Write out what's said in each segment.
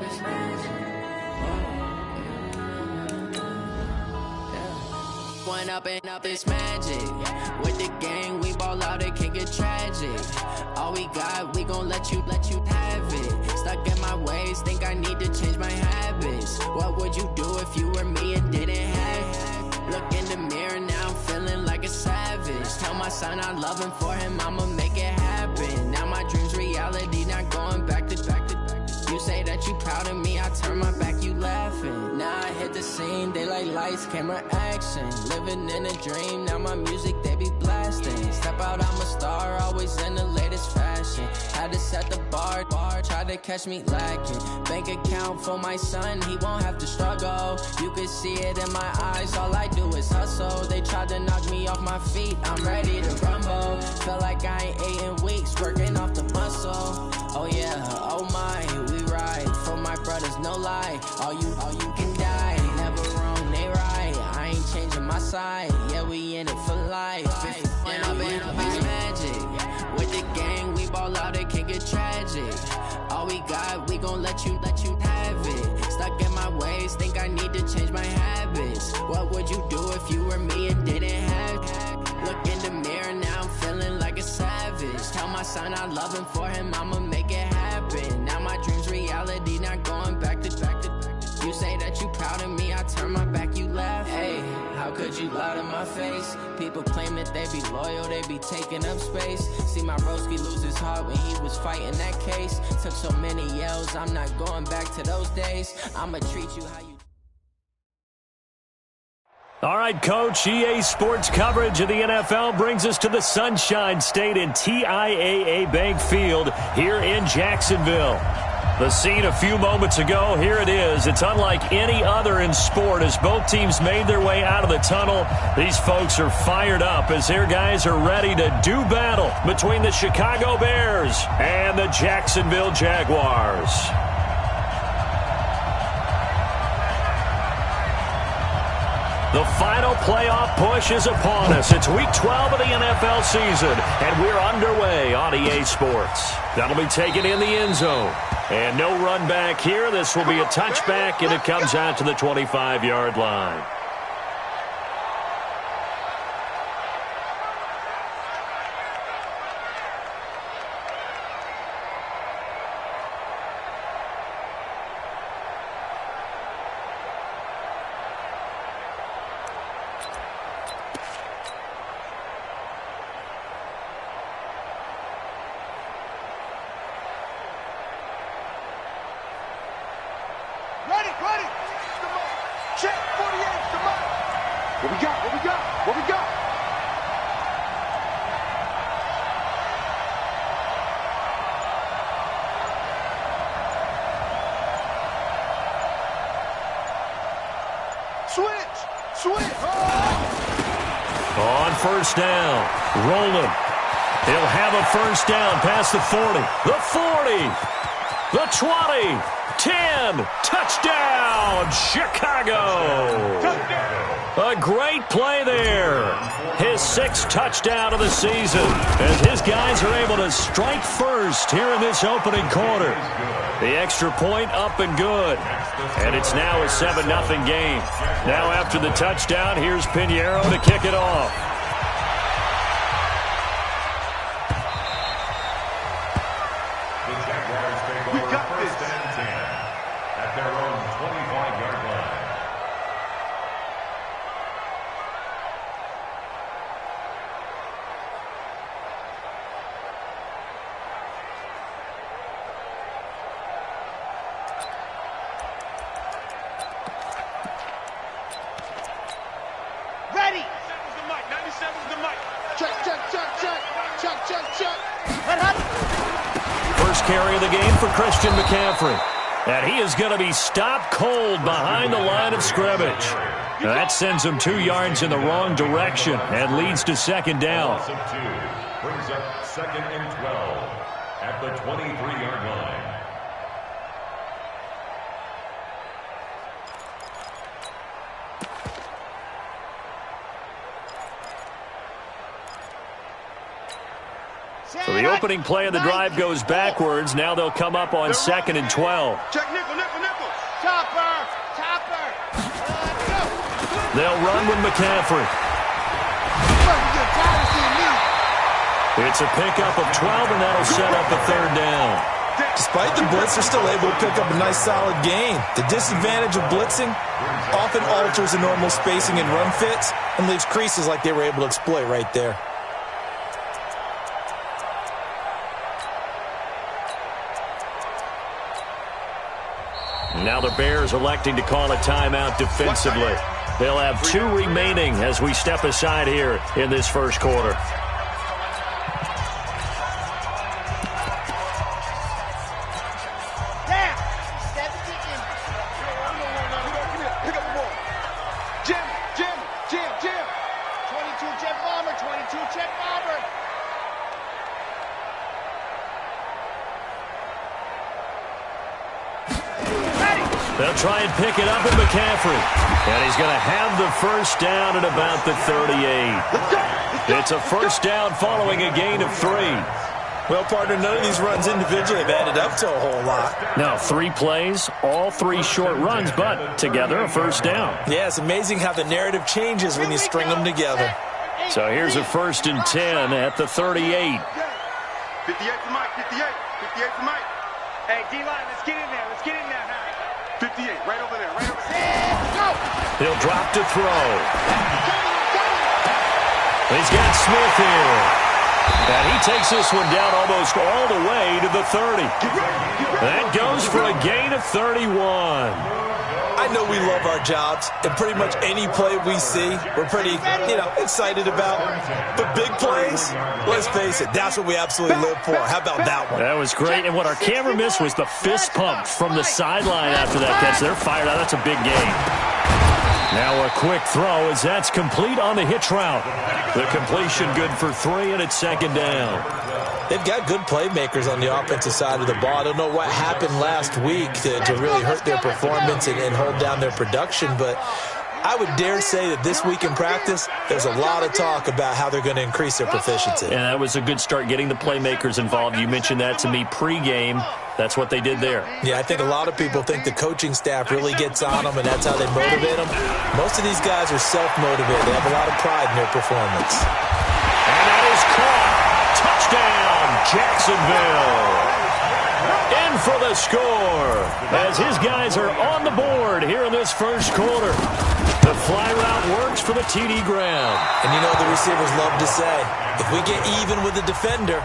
this magic. One up and up this magic. With the gang, we ball out, it can get tragic. All we got, we gon' let you have it. Stuck in my ways, think I need to change my habits. What would you do if you were me and didn't have it? Look in the mirror, now I'm feeling like a savage. Tell my son I love him, for him I'ma make it happen. Now my dream's reality, not going back to. You say that you proud of me, I turn my back, you laughing. Now I hit the scene, they like lights, camera, action. Living in a dream, now my music, they be blasting. Step out, I'm a star, always in the latest fashion. Had to set the bar, try to catch me lacking. Bank account for my son, he won't have to struggle. You can see it in my eyes, all I do is hustle. They tried to knock me off my feet, I'm ready to rumble. Feel like I ain't ate in weeks, working off the muscle. Oh yeah, oh my, we ride for my brothers, no lie. All you can die, never wrong, they right. I ain't changing my side, yeah, we in it for life. When up and up is magic. With the gang, we ball out, it can get tragic. All we got, we gon' let you have it. Stuck in my ways, think I need to change my habits. What would you do if you were me and didn't have it? Look in the mirror, now I'm feeling like a savage. Tell my son I love him, for him I'ma make it happen. Now my dream's reality, not going back to. You say that you proud of me, I turn my back, you laugh. Hey, how could you lie to my face? People claim that they be loyal, they be taking up space. See my broski lose his heart when he was fighting that case. Took so many yells, I'm not going back to those days. I'ma treat you how you. All right, Coach, EA Sports coverage of the NFL brings us to the Sunshine State in TIAA Bank Field here in Jacksonville. The scene a few moments ago, here it is. It's unlike any other in sport as both teams made their way out of the tunnel. These folks are fired up as their guys are ready to do battle between the Chicago Bears and the Jacksonville Jaguars. The final playoff push is upon us. It's Week 12 of the NFL season, and we're underway on EA Sports. That'll be taken in the end zone. And no run back here. This will be a touchback, and it comes out to the 25-yard line. Ready. Check 48, come on. What we got? Switch. Oh. On first down, rolling. He'll have a first down past the 40, the 40, the 20, 10, touchdown, Chicago. A great play there. His sixth touchdown of the season as his guys are able to strike first here in this opening quarter. The extra point up and good. And it's now a 7-0 game. Now after the touchdown, here's Pinheiro to kick it off. We got first and 10 at their own 25-yard line. Ready. 97's the mic. 97's the mic. Check. First carry of the game for Christian McCaffrey. And he is going to be stopped cold behind the line of scrimmage. That sends him 2 yards in the wrong direction and leads to second down. Loss of 2 brings up second and 12 at the 23-yard line. So the opening play of the drive goes backwards. Now they'll come up on 2nd and 12. Check nickel, nickel, nickel. Chopper. They'll run with McCaffrey. It's a pickup of 12, and that'll set up a 3rd down. Despite the blitz, they're still able to pick up a nice, solid gain. The disadvantage of blitzing often alters the normal spacing and run fits and leaves creases like they were able to exploit right there. Now the Bears electing to call a timeout defensively. They'll have 2 remaining as we step aside here in this first quarter. They'll try and pick it up with McCaffrey. And he's going to have the first down at about the 38. It's a first down following a gain of 3. Well, partner, none of these runs individually have added up to a whole lot. Now, 3 plays, all 3 short runs, but together a first down. Yeah, it's amazing how the narrative changes when you string them together. So here's a 1st and 10 at the 38. 58 for Mike, 58. 58 for Mike. Hey, D-line, let's get in there. Let's get in there now. 58, right over there, right over there. He'll drop to throw. He's got Smith here. And he takes this one down almost all the way to the 30. That goes for a gain of 31. I know we love our jobs, and pretty much any play we see, we're pretty, excited about. But big plays, let's face it, that's what we absolutely live for. How about that one? That was great, and what our camera missed was the fist pump from the sideline after that catch. They're fired out. That's a big gain. Now a quick throw as that's complete on the hitch route. The completion good for 3, and it's 2nd down. They've got good playmakers on the offensive side of the ball. I don't know what happened last week to really hurt their performance and hold down their production, but I would dare say that this week in practice, there's a lot of talk about how they're going to increase their proficiency. And that was a good start getting the playmakers involved. You mentioned that to me pregame. That's what they did there. Yeah, I think a lot of people think the coaching staff really gets on them, and that's how they motivate them. Most of these guys are self-motivated. They have a lot of pride in their performance. And that is caught. Touchdown, Jacksonville. In for the score as his guys are on the board here in this first quarter. The fly route works for the TD Graham. And the receivers love to say, if we get even with the defender,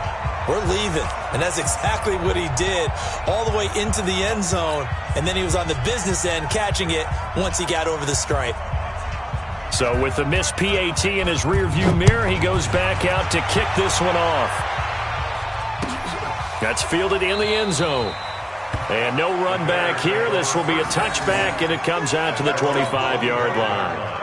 we're leaving. And that's exactly what he did all the way into the end zone. And then he was on the business end catching it once he got over the stripe. So with the missed PAT in his rearview mirror, he goes back out to kick this one off. That's fielded in the end zone. And no run back here. This will be a touchback, and it comes out to the 25-yard line.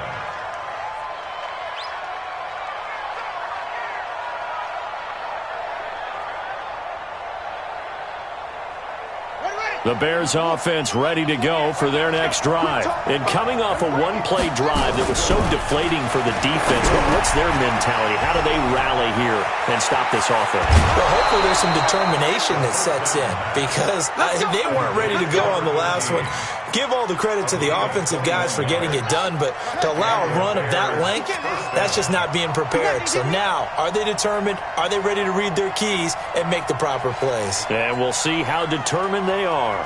The Bears offense ready to go for their next drive. And coming off a one-play drive that was so deflating for the defense, what's their mentality? How do they rally here and stop this offense? Well, hopefully there's some determination that sets in because they weren't ready to go on the last one. Give all the credit to the offensive guys for getting it done, but to allow a run of that length, that's just not being prepared. So now, are they determined? Are they ready to read their keys and make the proper plays? And we'll see how determined they are.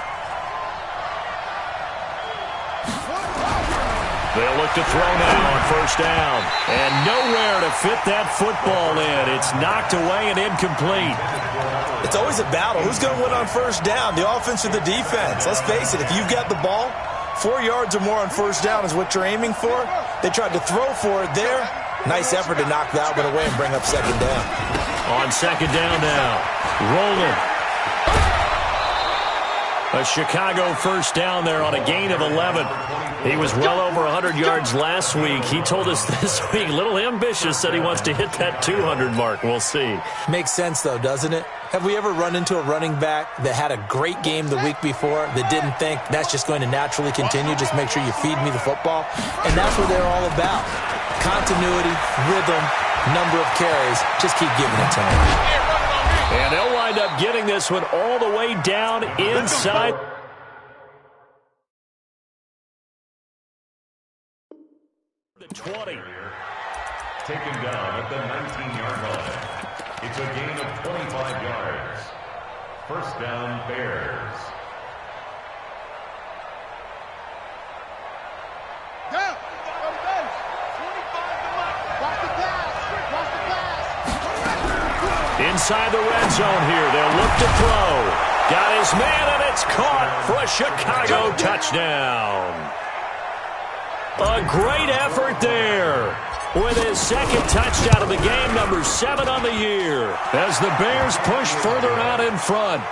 They'll look to throw now on first down. And nowhere to fit that football in. It's knocked away and incomplete. It's always a battle. Who's going to win on first down, the offense or the defense? Let's face it, if you've got the ball, 4 yards or more on first down is what you're aiming for. They tried to throw for it there. Nice effort to knock that one away and bring up second down. On second down now, rolling. A Chicago first down there on a gain of 11. He was well over 100 yards last week. He told us this week, a little ambitious, said he wants to hit that 200 mark. We'll see. Makes sense, though, doesn't it? Have we ever run into a running back that had a great game the week before that didn't think that's just going to naturally continue? Just make sure you feed me the football. And that's what they're all about. Continuity, rhythm, number of carries. Just keep giving it to them. And they'll wind up getting this one all the way down inside. The 20. Taken down at the 19-yard line. It's a gain of 25 yards. First down, Bears. Go! Inside the red zone here. They'll look to throw. Got his man, and it's caught for a Chicago touchdown. A great effort there. With his second touchdown of the game, number 7 on the year. As the Bears push further out in front.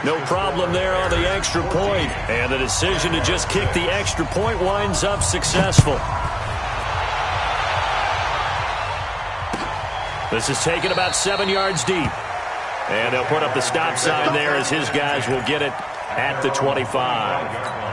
No problem there on the extra point. And the decision to just kick the extra point winds up successful. This is taken about 7 yards deep. And they'll put up the stop sign there as his guys will get it at the 25.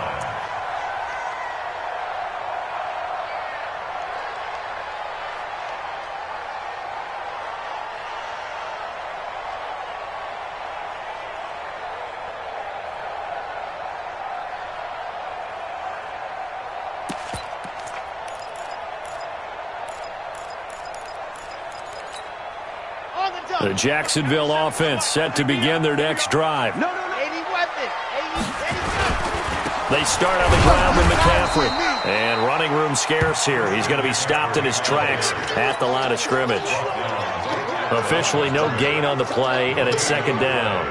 The Jacksonville offense set to begin their next drive. They start on the ground with McCaffrey. And running room scarce here. He's going to be stopped in his tracks at the line of scrimmage. Officially no gain on the play, and it's second down.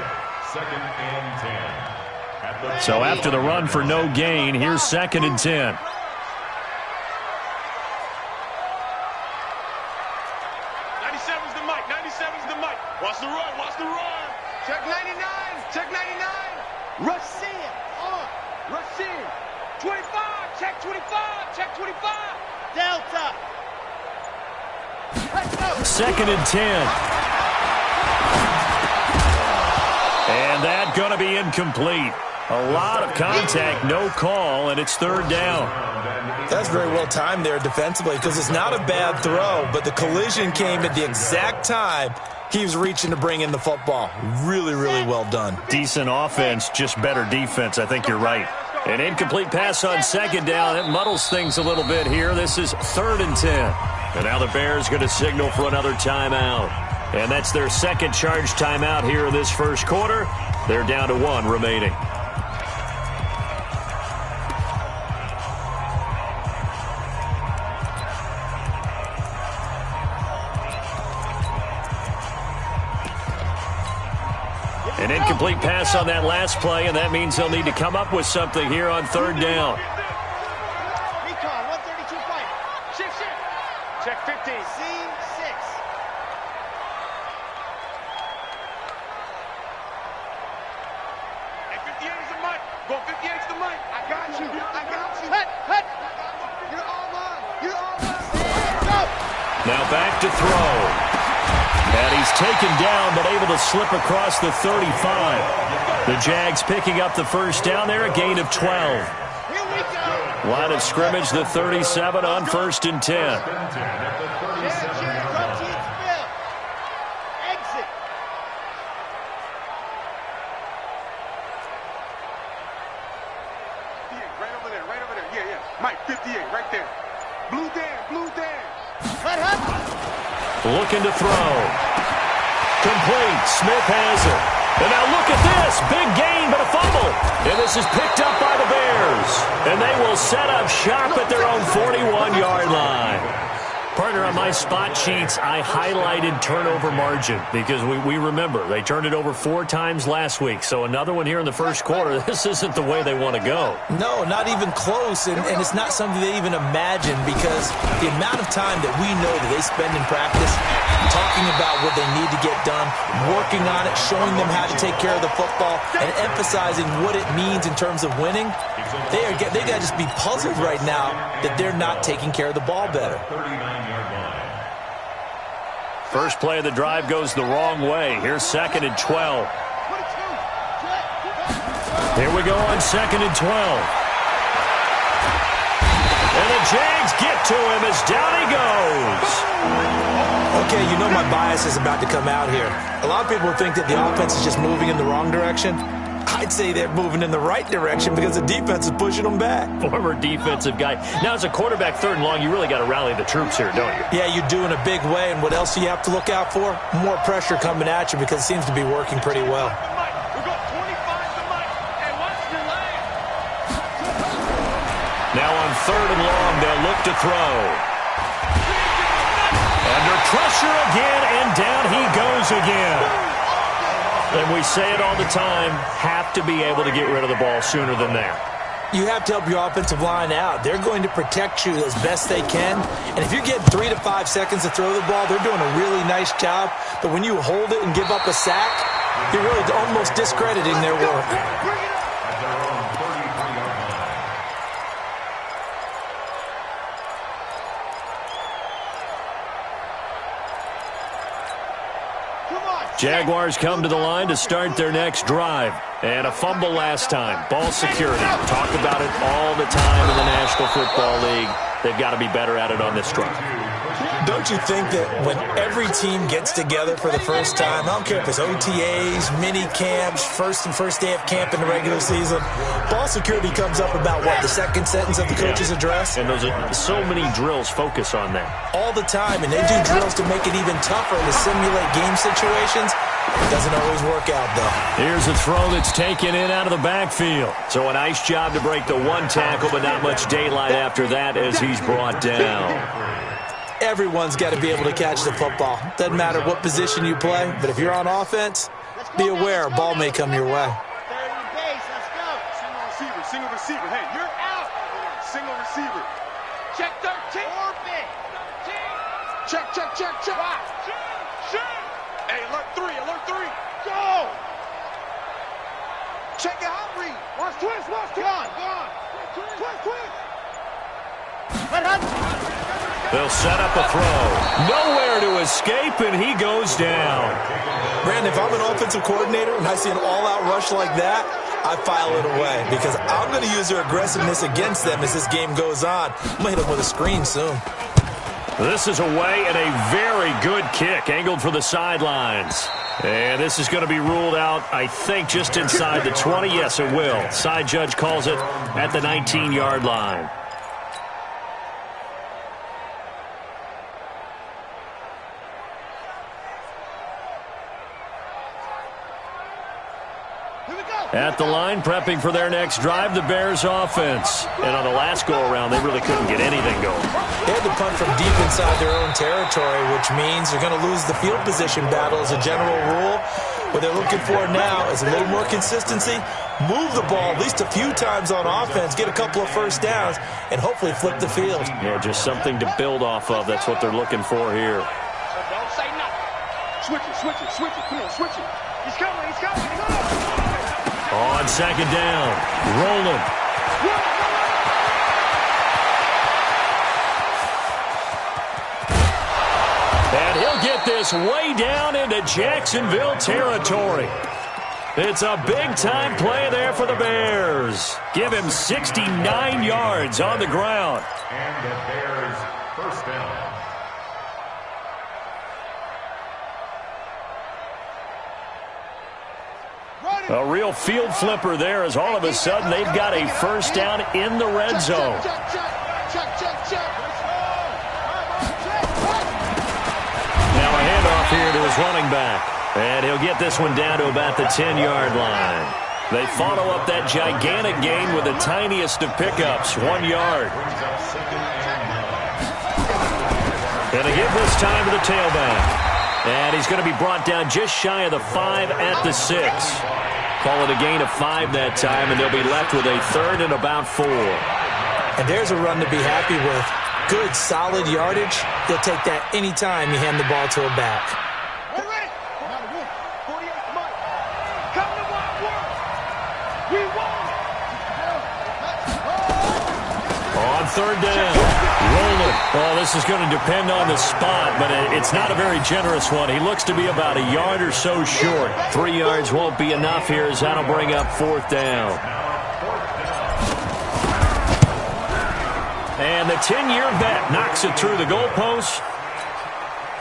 Second and 10. So after the run for no gain, here's second and 10. 97's the mic. 97's the mic. Watch the run. Watch the run. Check 99. Check 99. Rush in. Rush in. 25. Check 25. Check 25. Delta. Let's go. Second and 10. And that going to be incomplete. A lot of contact, no call, and it's third down. That's very well timed there defensively because it's not a bad throw, but the collision came at the exact time he was reaching to bring in the football. Really, really well done. Decent offense, just better defense. I think you're right. An incomplete pass on second down. It muddles things a little bit here. This is third and 10. And now the Bears going to signal for another timeout. And that's their second charge timeout here in this first quarter. They're down to 1 remaining. An incomplete pass on that last play, and that means they'll need to come up with something here on third down. Recon, 132 fight. Shift, shift. Check 15. Scene 6. Hey, 58 is the mic. Go 58 is the mic. I got you. I got you. Hut, hut. You're all mine. You're all mine. Go. Now back to throw. And he's taken down, but able to slip across the 35. The Jags picking up the first down there, a gain of 12. Here we go. Line of scrimmage, the 37 on first and 10. Exit. Right over there. Right over there. Yeah, yeah. Mike, 58, right there. Blue Dan. Blue Dan. Hut, hut. Looking to throw. Complete. Smith has it. And now look at this. Big gain, but a fumble. And this is picked up by the Bears. And they will set up shop at their own 41-yard line. Partner, on my spot sheets, I highlighted turnover margin because we remember they turned it over 4 times last week. So another one here in the first quarter. This isn't the way they want to go. No, not even close, and it's not something they even imagine because the amount of time that we know that they spend in practice talking about what they need to get done, working on it, showing them how to take care of the football, and emphasizing what it means in terms of winning, they got to just be puzzled right now that they're not taking care of the ball better. First play of the drive goes the wrong way. Here's second and 12. Here we go on second and 12. And the Jags get to him as down he goes. Okay, you know my bias is about to come out here. A lot of people think that the offense is just moving in the wrong direction. I'd say they're moving in the right direction because the defense is pushing them back. Former defensive guy. Now, as a quarterback, 3rd and long, you really got to rally the troops here, don't you? Yeah, you do in a big way. And what else do you have to look out for? More pressure coming at you because it seems to be working pretty well. Now on 3rd and long, they'll look to throw. Under pressure again, and down he goes again. And we say it all the time, have to be able to get rid of the ball sooner than that. You have to help your offensive line out. They're going to protect you as best they can. And if you're getting 3 to 5 seconds to throw the ball, they're doing a really nice job. But when you hold it and give up a sack, you're really almost discrediting their work. Jaguars come to the line to start their next drive. And a fumble last time. Ball security. Talk about it all the time in the National Football League. They've got to be better at it on this drive. Don't you think that when every team gets together for the first time, I don't care if it's OTAs, mini camps, first day of camp in the regular season, ball security comes up about what, the second sentence of the coach's address? And those are so many drills focus on that. All the time, and they do drills to make it even tougher to simulate game situations. It doesn't always work out, though. Here's a throw that's taken in out of the backfield. So a nice job to break the one tackle, but not much daylight after that as he's brought down. Everyone's got to be able to catch the football. Doesn't matter what position you play, but if you're on offense, be aware a ball may come your way. Single receiver. Hey, you're out. Single receiver. Check 13. Orbit. 13. Check. Hey, alert 3. Go. Check your hot read. Watch twist. Gone. Twist. They'll set up a throw. Nowhere to escape, and he goes down. Brandon, if I'm an offensive coordinator and I see an all-out rush like that, I file it away because I'm going to use their aggressiveness against them as this game goes on. I'm going to hit them with a screen soon. This is away and a very good kick, angled for the sidelines. And this is going to be ruled out, I think, just inside the 20. Yes, it will. Side judge calls it at the 19-yard line. At the line, prepping for their next drive, the Bears offense. And on the last go-around, they really couldn't get anything going. They had to punt from deep inside their own territory, which means they're going to lose the field position battle as a general rule. What they're looking for now is a little more consistency, move the ball at least a few times on offense, get a couple of first downs, and hopefully flip the field. Yeah, just something to build off of. That's what they're looking for here. Don't say nothing. Switch it. Come on, switch it. He's coming. On second down, rolling. And he'll get this way down into Jacksonville territory. It's a big-time play there for the Bears. Give him 69 yards on the ground. And the Bears first down. A real field flipper there as all of a sudden they've got a first down in the red zone. Now a handoff here to his running back. And he'll get this one down to about the 10-yard line. They follow up that gigantic gain with the tiniest of pickups, 1 yard. And they give this time to the tailback. And he's going to be brought down just shy of the 5 at the 6. Call it a gain of 5 that time, and they'll be left with a third and about 4. And there's a run to be happy with. Good, solid yardage. You'll take that anytime you hand the ball to a back. We're ready. 48 Mike. Come to work. We won. On third down, rolling. Oh, this is going to depend on the spot, but it's not a very generous one. He looks to be about a yard or so short. 3 yards won't be enough here as that'll bring up fourth down. And the 10-year vet knocks it through the goalpost.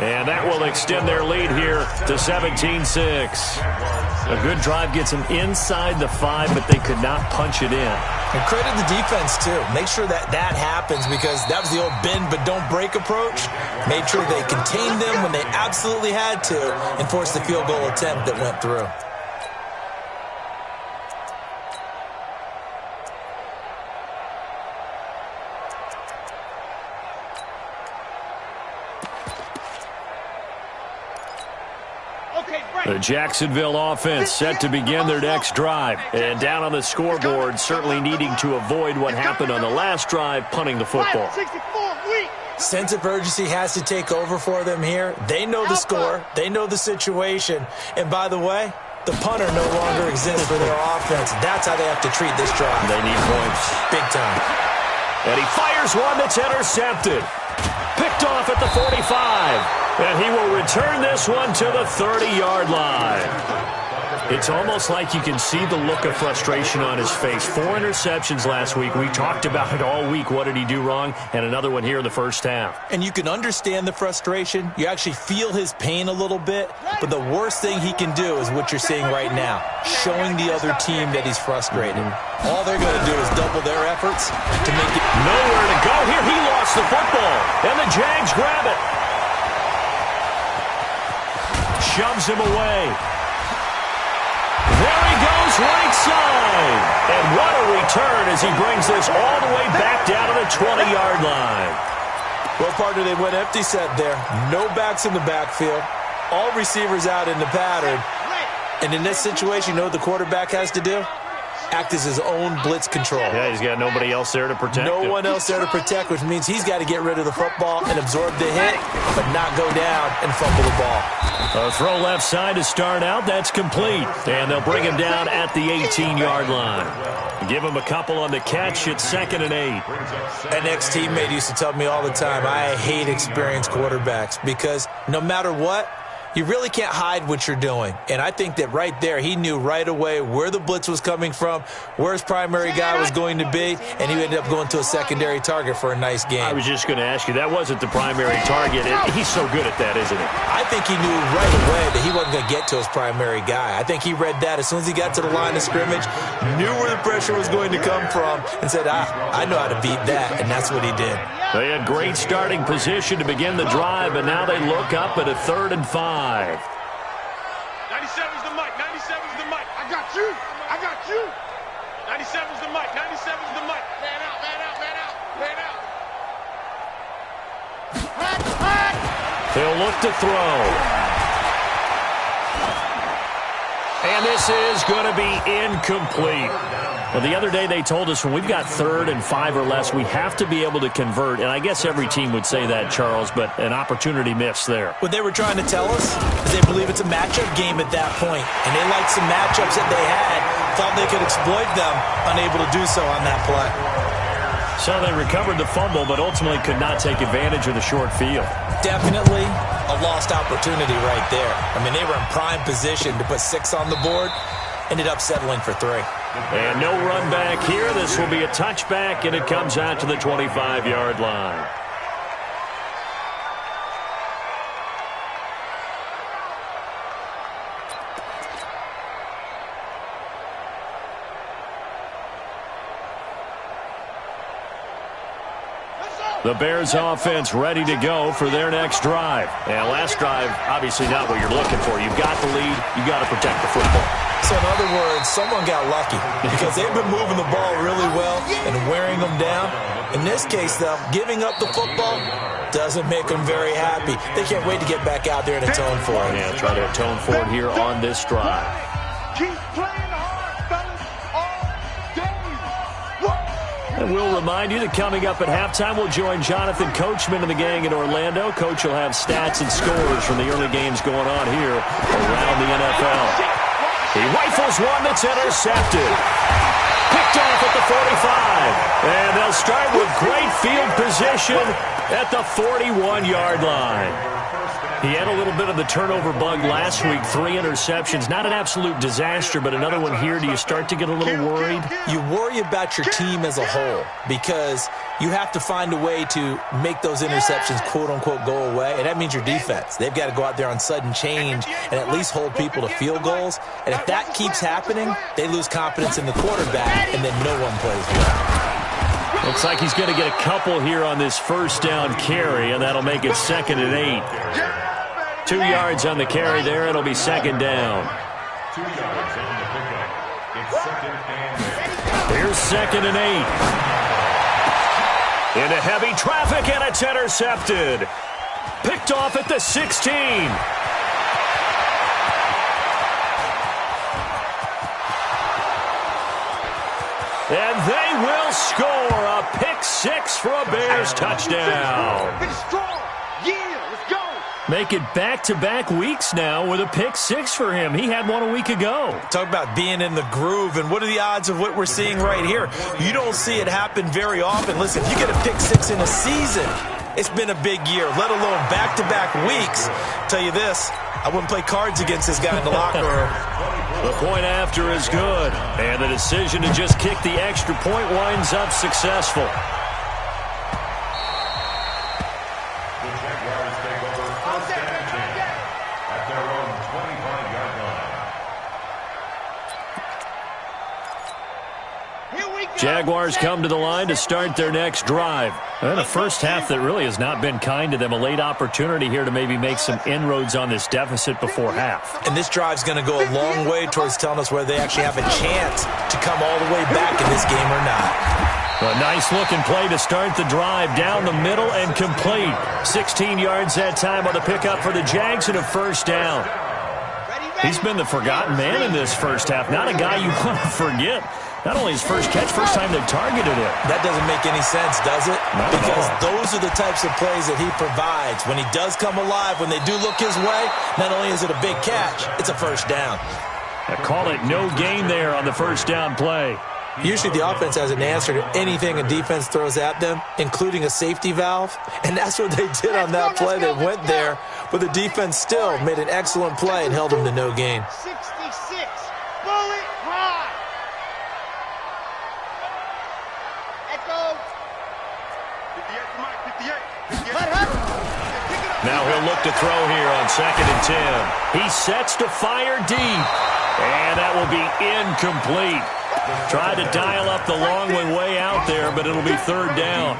And that will extend their lead here to 17-6. A good drive gets them inside the 5, but they could not punch it in. And credit the defense, too. Make sure that happens, because that was the old bend but don't break approach. Made sure they contained them when they absolutely had to and forced the field goal attempt that went through. The Jacksonville offense set to begin their next drive. And down on the scoreboard, certainly needing to avoid what happened on the last drive, punting the football. Sense of urgency has to take over for them here. They know the score. They know the situation. And by the way, the punter no longer exists for their offense. That's how they have to treat this drive. They need points. Big time. And he fires one that's intercepted. Picked off at the 45. And he will return this one to the 30-yard line. It's almost like you can see the look of frustration on his face. 4 interceptions last week. We talked about it all week. What did he do wrong? And another one here in the first half. And you can understand the frustration. You actually feel his pain a little bit. But the worst thing he can do is what you're seeing right now, showing the other team that he's frustrated. All they're going to do is double their efforts to make it. Nowhere to go here. He lost the football. And the Jags grab it. Shoves him away. There he goes, right side. And what a return as he brings this all the way back down to the 20-yard line. Well, partner, they went empty set there. No backs in the backfield. All receivers out in the pattern. And in this situation, you know what the quarterback has to do? Act as his own blitz control. Yeah, he's got nobody else there to protect him. No one else there to protect, which means he's got to get rid of the football and absorb the hit, but not go down and fumble the ball. A throw left side to start out. That's complete. And they'll bring him down at the 18-yard line. Give him a couple on the catch. It's 2nd and 8. An ex-teammate used to tell me all the time, I hate experienced quarterbacks because no matter what, you really can't hide what you're doing. And I think that right there, he knew right away where the blitz was coming from, where his primary guy was going to be, and he ended up going to a secondary target for a nice game. I was just going to ask you, that wasn't the primary target. He's so good at that, isn't he? I think he knew right away that he wasn't going to get to his primary guy. I think he read that as soon as he got to the line of scrimmage, knew where the pressure was going to come from, and said, I know how to beat that, and that's what he did. They had great starting position to begin the drive, and now they look up at a 3rd and 5. 97's the mic. 97's the mic. I got you. I got you. 97's the mic. 97's the mic. Man out, man out, man out, man out. He'll look to throw. And this is going to be incomplete. Well, the other day they told us when we've got 3rd and 5 or less, we have to be able to convert. And I guess every team would say that, Charles, but an opportunity missed there. What they were trying to tell us is they believe it's a matchup game at that point. And they liked some matchups that they had, thought they could exploit them, unable to do so on that play. So they recovered the fumble, but ultimately could not take advantage of the short field. Definitely a lost opportunity right there. I mean, they were in prime position to put 6 on the board, ended up settling for 3. And no run back here. This will be a touchback, and it comes out to the 25-yard line. The Bears offense ready to go for their next drive. And last drive, obviously not what you're looking for. You've got the lead. You've got to protect the football. So in other words, someone got lucky because they've been moving the ball really well and wearing them down. In this case, though, giving up the football doesn't make them very happy. They can't wait to get back out there and atone for it. Yeah, try to atone for it here on this drive. Keep playing hard, fellas, all day. And we'll remind you that coming up at halftime, we'll join Jonathan Coachman and the gang in Orlando. Coach will have stats and scores from the early games going on here around the NFL. He rifles one that's intercepted. Picked off at the 45. And they'll start with great field position at the 41-yard line. He had a little bit of the turnover bug last week, 3 interceptions. Not an absolute disaster, but another one here. Do you start to get a little worried? You worry about your team as a whole because you have to find a way to make those interceptions, quote-unquote, go away, and that means your defense. They've got to go out there on sudden change and at least hold people to field goals, and if that keeps happening, they lose confidence in the quarterback, and then no one plays well. Looks like he's going to get a couple here on this first down carry, and that'll make it 2nd and 8. 2 yards on the carry there. It'll be 2nd down. 2 yards on the pickup. It's 2nd and 8. Here's 2nd and 8. Into heavy traffic, and it's intercepted. Picked off at the 16. And they will score a pick-6 for a Bears touchdown. Let's go. Make it back-to-back weeks now with a pick-6 for him. He had one a week ago. Talk about being in the groove, and what are the odds of what we're seeing right here? You don't see it happen very often. Listen, if you get a pick-6 in a season, it's been a big year, let alone back-to-back weeks. Tell you this, I wouldn't play cards against this guy in the locker room. The point after is good, and the decision to just kick the extra point winds up successful. The Jaguars take over 1st and 10 at their own 25-yard line. Here we go. Jaguars come to the line to start their next drive. And a first half that really has not been kind to them. A late opportunity here to maybe make some inroads on this deficit before half. And this drive's going to go a long way towards telling us whether they actually have a chance to come all the way back in this game or not. A nice-looking play to start the drive down the middle and complete. 16 yards that time on the pickup for the Jags and a first down. He's been the forgotten man in this first half. Not a guy you want to forget. Not only his first catch, first time they've targeted him. That doesn't make any sense, does it? Not because at all. those are the types of plays that he provides. When he does come alive, when they do look his way, not only is it a big catch, it's a first down. I call it no gain there on the first down play. Usually the offense has an answer to anything a defense throws at them, including a safety valve. And that's what they did on that play. They went there, but the defense still made an excellent play and held them to no gain. 66. Bullet ride. Echo. 58, Mike, 58. Now he'll look to throw here on 2nd and 10. He sets to fire deep, and that will be incomplete. Tried to dial up the long one way out there, but it'll be 3rd down.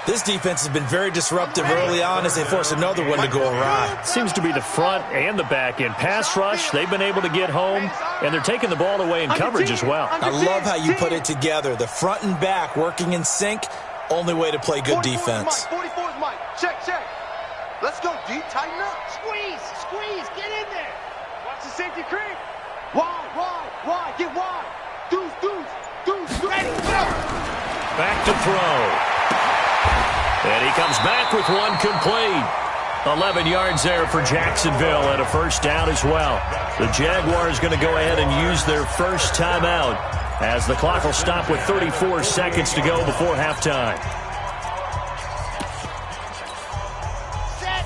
This defense has been very disruptive early on as they force another one to go awry. Seems to be the front and the back end. Pass rush, they've been able to get home, and they're taking the ball away in coverage as well. I love how you put it together. The front and back working in sync, only way to play good defense. 44 is Mike. Check. Let's go, D. Tighten up. Squeeze. Get in there. Watch the safety creep. Wide. Get wide. Deuce. Ready, go. Back to throw. And he comes back with one complete. 11 yards there for Jacksonville and a first down as well. The Jaguars going to go ahead and use their first timeout as the clock will stop with 34 seconds to go before halftime.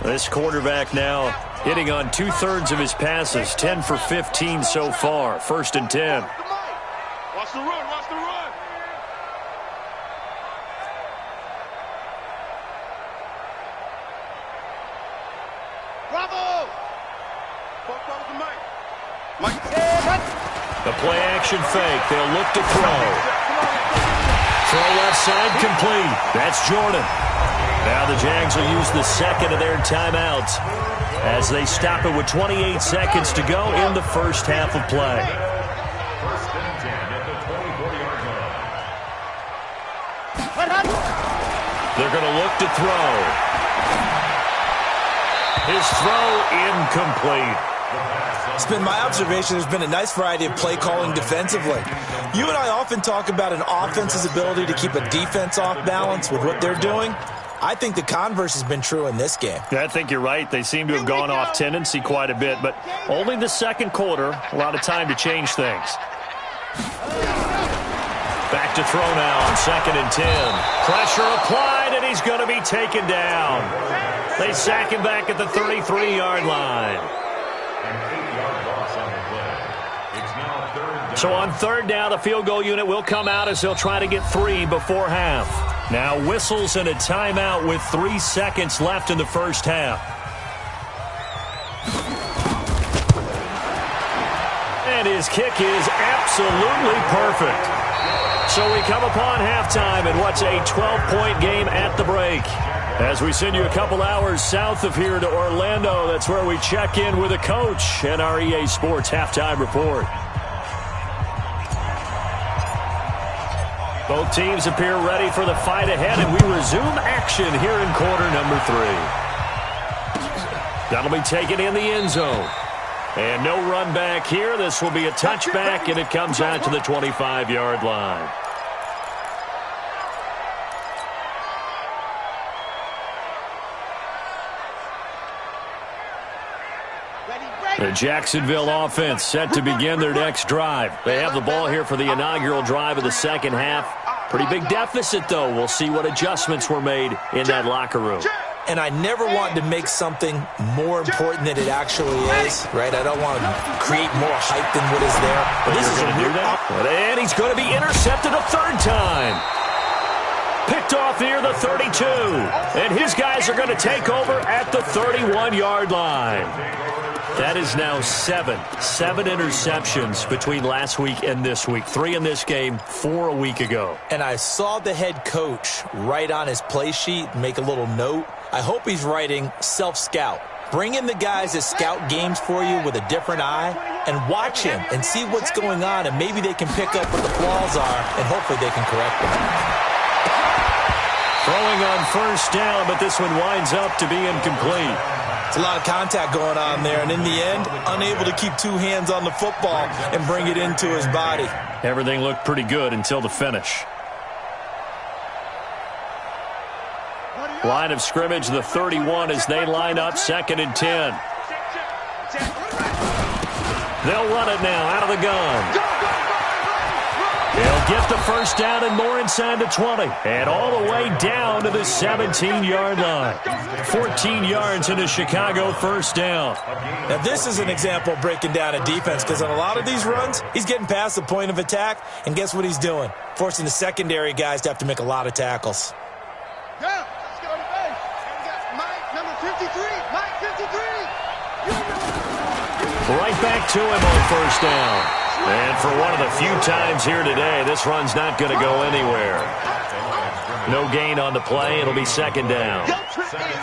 This quarterback now hitting on 2/3 of his passes, 10 for 15 so far. 1st and 10. Watch the run. Bravo. Mike. The play action fake. They'll look to throw. Throw left side complete. That's Jordan. Now the Jags will use the second of their timeouts as they stop it with 28 seconds to go in the first half of play. 1st and 10 at the 24-yard line. They're going to look to throw. His throw incomplete. It's been my observation there's been a nice variety of play calling defensively. You and I often talk about an offense's ability to keep a defense off balance with what they're doing. I think the converse has been true in this game. Yeah, I think you're right. They seem to have gone off tendency quite a bit, but only the second quarter, a lot of time to change things. Back to throw now on 2nd and 10. Pressure applied, and he's going to be taken down. They sack him back at the 33-yard line. An 8-yard loss on the play. It's now third down. So on third down, the field goal unit will come out as they'll try to get 3 before half. Now whistles and a timeout with 3 seconds left in the first half. And his kick is absolutely perfect. So we come upon halftime in what's a 12-point game at the break. As we send you a couple hours south of here to Orlando, that's where we check in with a coach and our EA Sports halftime report. Both teams appear ready for the fight ahead, and we resume action here in quarter number 3. That'll be taken in the end zone. And no run back here. This will be a touchback, and it comes out to the 25-yard line. The Jacksonville offense set to begin their next drive. They have the ball here for the inaugural drive of the second half. Pretty big deficit, though. We'll see what adjustments were made in that locker room. And I never want to make something more important than it actually is, right? I don't want to create more hype than what is there. But this is going to do that. And he's going to be intercepted a third time. Picked off near the 32. And his guys are going to take over at the 31-yard line. That is now 7 interceptions between last week and this week. 3 in this game, 4 a week ago. And I saw the head coach write on his play sheet, make a little note. I hope he's writing self-scout. Bring in the guys that scout games for you with a different eye and watch him and see what's going on, and maybe they can pick up what the flaws are, and hopefully they can correct them. Throwing on first down, but this one winds up to be incomplete. It's a lot of contact going on there, and in the end, unable to keep 2 hands on the football and bring it into his body. Everything looked pretty good until the finish. Line of scrimmage, the 31, as they line up 2nd and 10. They'll run it now out of the gun. They'll get the first down and more inside the 20. And all the way down to the 17-yard line. 14 yards into Chicago first down. Now this is an example of breaking down a defense, because on a lot of these runs, he's getting past the point of attack, and guess what he's doing? Forcing the secondary guys to have to make a lot of tackles. Yeah, let's go to base. And we got Mike, number 53. Mike, 53. Right back to him on first down. And for one of the few times here today, this run's not going to go anywhere. No gain on the play. It'll be 2nd down.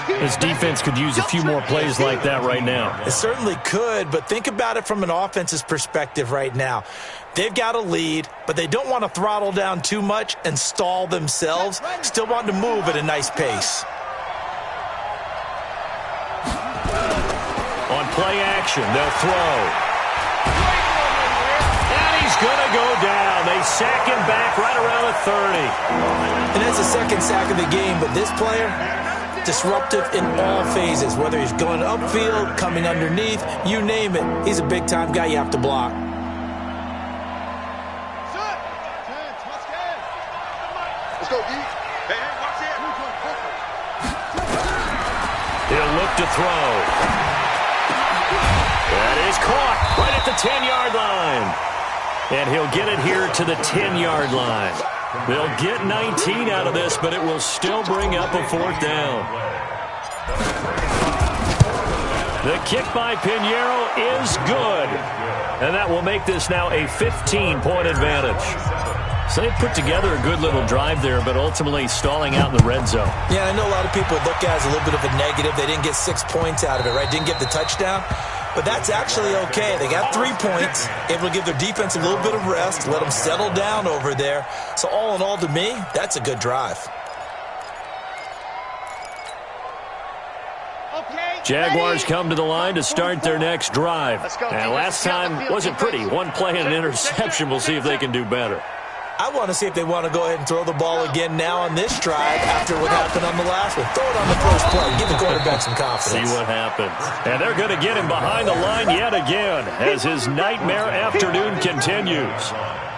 This defense could use a few more plays like that right now. It certainly could, but think about it from an offense's perspective right now. They've got a lead, but they don't want to throttle down too much and stall themselves. Still want to move at a nice pace. On play action, they'll throw. He's going to go down. They sack him back right around the 30. And that's the 2nd sack of the game, but this player, disruptive in all phases, whether he's going upfield, coming underneath, you name it. He's a big-time guy you have to block. Let's go, D. Hey, watch it. He'll look to throw. That is caught right at the 10-yard line. And he'll get it here to the 10-yard line. They'll get 19 out of this, but it will still bring up a 4th down. The kick by Pinheiro is good. And that will make this now a 15-point advantage. So they put together a good little drive there, but ultimately stalling out in the red zone. Yeah, I know a lot of people look at it as a little bit of a negative. They didn't get 6 points out of it, right? Didn't get the touchdown. But that's actually okay. They got 3 points, able to give their defense a little bit of rest, let them settle down over there. So all in all, to me, that's a good drive. Jaguars come to the line to start their next drive. And last time wasn't pretty. 1 play and an interception. We'll see if they can do better. I want to see if they want to go ahead and throw the ball again now on this drive after what happened on the last one. Throw it on the first play. Give the quarterback some confidence. See what happens. And they're going to get him behind the line yet again as his nightmare afternoon continues.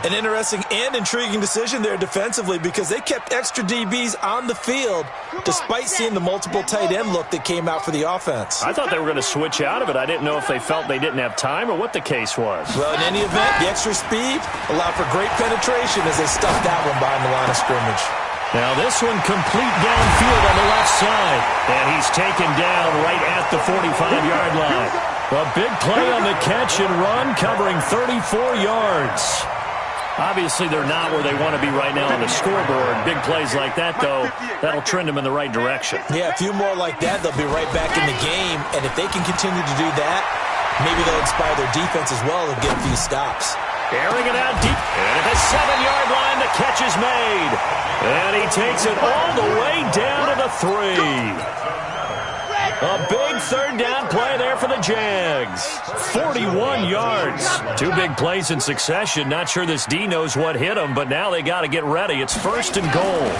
An interesting and intriguing decision there defensively because they kept extra DBs on the field despite seeing the multiple tight end look that came out for the offense. I thought they were going to switch out of it. I didn't know if they felt they didn't have time or what the case was. Well, in any event, the extra speed allowed for great penetration as they stuffed that one behind the line of scrimmage. Now this one complete downfield on the left side. And he's taken down right at the 45-yard line. A big play on the catch and run covering 34 yards. Obviously, they're not where they want to be right now on the scoreboard. Big plays like that, though, that'll trend them in the right direction. Yeah, a few more like that, they'll be right back in the game. And if they can continue to do that, maybe they'll inspire their defense as well to get a few stops. Airing it out deep. And at the 7-yard line, the catch is made. And he takes it all the way down to the 3. A big third down play there for the Jags. 41 yards. 2 big plays in succession. Not sure this D knows what hit him, but now they got to get ready. It's 1st and goal.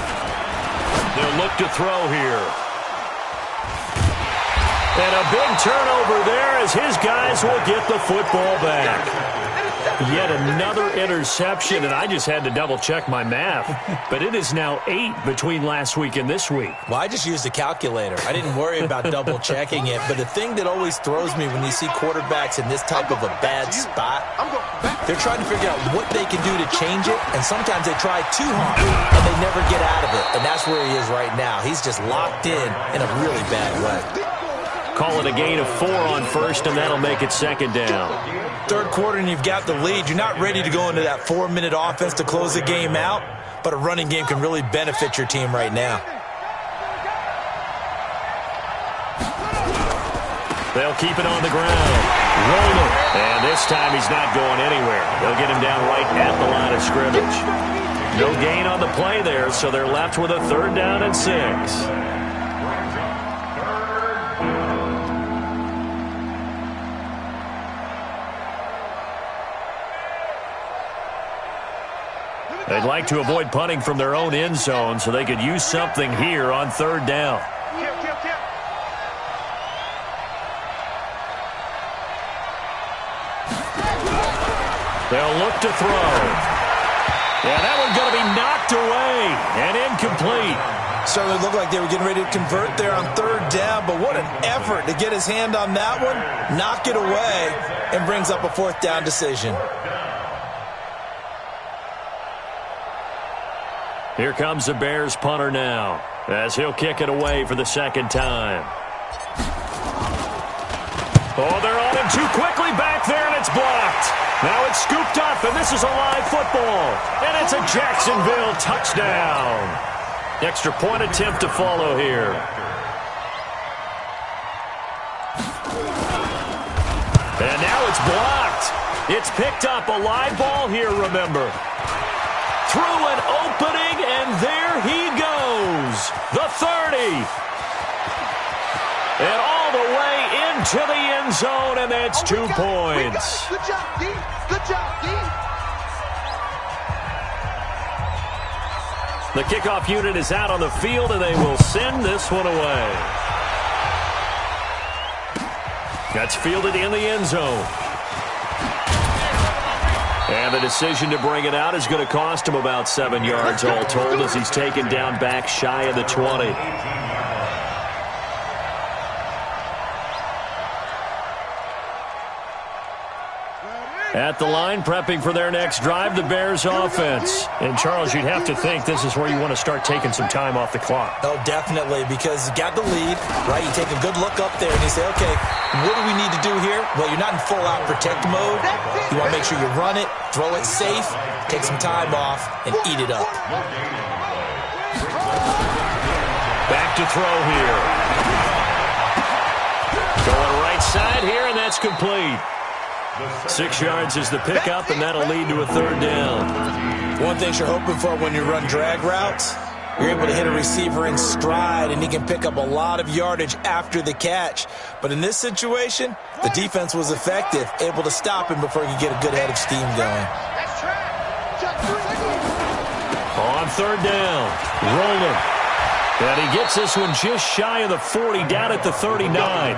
They'll look to throw here. And a big turnover there as his guys will get the football back. Yet another interception, and I just had to double-check my math. But it is now 8 between last week and this week. Well, I just used a calculator. I didn't worry about double-checking it. But the thing that always throws me when you see quarterbacks in this type of a bad spot, they're trying to figure out what they can do to change it, and sometimes they try too hard, and they never get out of it. And that's where he is right now. He's just locked in a really bad way. Call it a gain of 4 on first, and that'll make it 2nd down. Third quarter, and you've got the lead. You're not ready to go into that 4-minute offense to close the game out, but a running game can really benefit your team right now. They'll keep it on the ground. Rolling. And this time he's not going anywhere. They'll get him down right at the line of scrimmage. No gain on the play there, so they're left with a 3rd down and 6. They'd like to avoid punting from their own end zone so they could use something here on 3rd down. They'll look to throw. Yeah, that one's going to be knocked away and incomplete. Certainly looked like they were getting ready to convert there on 3rd down, but what an effort to get his hand on that one, knock it away, and brings up a 4th down decision. Here comes the Bears punter now as he'll kick it away for the 2nd time. Oh, they're on him too quickly back there, and it's blocked. Now it's scooped up, and this is a live football. And it's a Jacksonville touchdown. Extra point attempt to follow here. And now it's blocked. It's picked up. A live ball here, remember. Through an opening, and there he goes. The 30. And all the way into the end zone, and that's 2 points. Good job, D. Good job, D. The kickoff unit is out on the field, and they will send this one away. That's fielded in the end zone. And the decision to bring it out is going to cost him about 7 yards all told as he's taken down back shy of the 20. At the line, prepping for their next drive, the Bears offense. And, Charles, you'd have to think this is where you want to start taking some time off the clock. Oh, definitely, because you got the lead, right? You take a good look up there, and you say, okay, what do we need to do here? Well, you're not in full-out protect mode. You want to make sure you run it, throw it safe, take some time off, and eat it up. Back to throw here. Going right side here, and that's complete. 6 yards is the pickup, and that'll lead to a 3rd down. One thing you're hoping for when you run drag routes, you're able to hit a receiver in stride, and he can pick up a lot of yardage after the catch. But in this situation, the defense was effective, able to stop him before he could get a good head of steam going. That's track. Just 3 seconds. on third down. Rolling. And he gets this one just shy of the 40, down at the 39.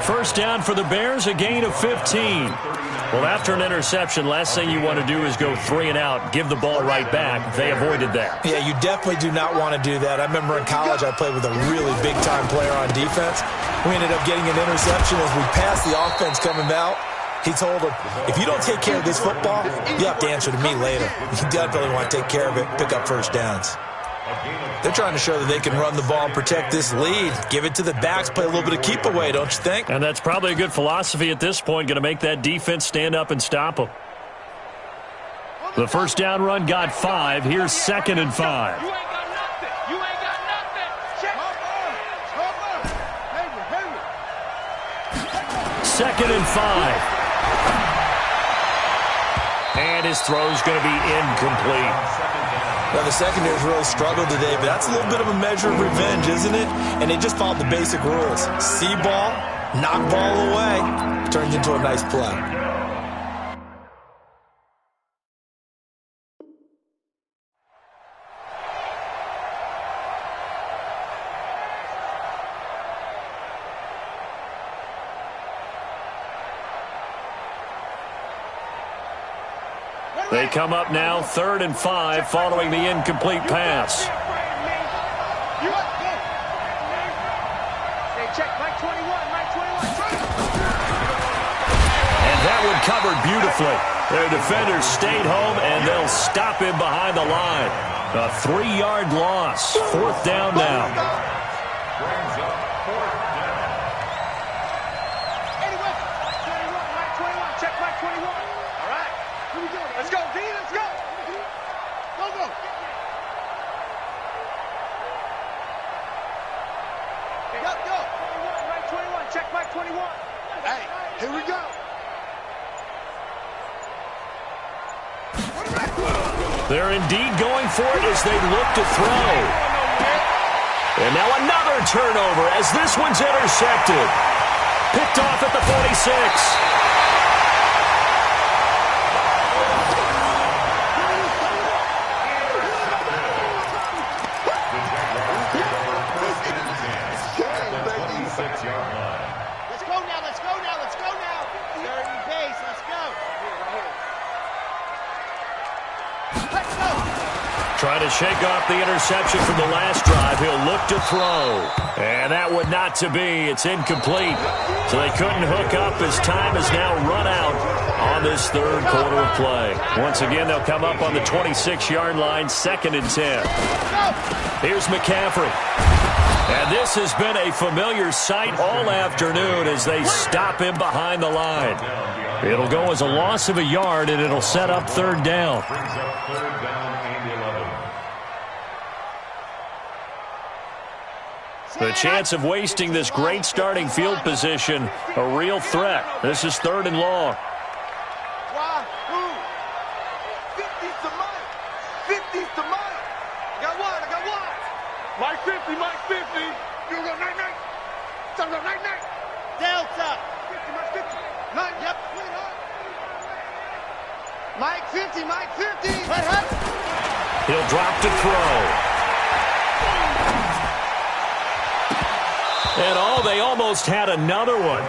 First down for the Bears, a gain of 15. Well, after an interception, last thing you want to do is go 3 and out, give the ball right back. They avoided that. Yeah, you definitely do not want to do that. I remember in college I played with a really big-time player on defense. We ended up getting an interception as we passed the offense coming out. He told him, if you don't take care of this football, you have to answer to me later. You definitely want to take care of it, pick up first downs. They're trying to show that they can run the ball and protect this lead. Give it to the backs, play a little bit of keep away, don't you think? And that's probably a good philosophy at this point, going to make that defense stand up and stop them. The first down run got 5. Here's 2nd and 5. You ain't got nothing. You ain't got nothing. Check. 2nd and 5. And his throw's going to be incomplete. Well, the secondary's really struggled today, but that's a little bit of a measure of revenge, isn't it? And they just followed the basic rules. See ball, knock ball away, turns into a nice play. They come up now, 3rd and 5, following the incomplete pass. And that one covered beautifully. Their defenders stayed home, and they'll stop him behind the line. A 3-yard loss. 4th down now. Let's go, D, let's go. Go, go. Go. 21, Mike 21, check Mike 21. Hey, here we go. They're indeed going for it as they look to throw. And now another turnover as this one's intercepted. Picked off at the 46. Trying to shake off the interception from the last drive. He'll look to throw. And that would not to be. It's incomplete. So they couldn't hook up as time has now run out on this 3rd quarter of play. Once again, they'll come up on the 26-yard line, 2nd and 10. Here's McCaffrey. And this has been a familiar sight all afternoon as they stop him behind the line. It'll go as a loss of a yard, and it'll set up 3rd down. The chance of wasting this great starting field position, a real threat. This is 3rd and long. Why? Who? 50's to Mike. 50's to Mike. I got one. Mike 50, Mike 50. You go night. Tell him night. Delta. 50, Mike 50. Night, yep. Mike 50, Mike 50. Hey. He'll drop to throw. And they almost had another one.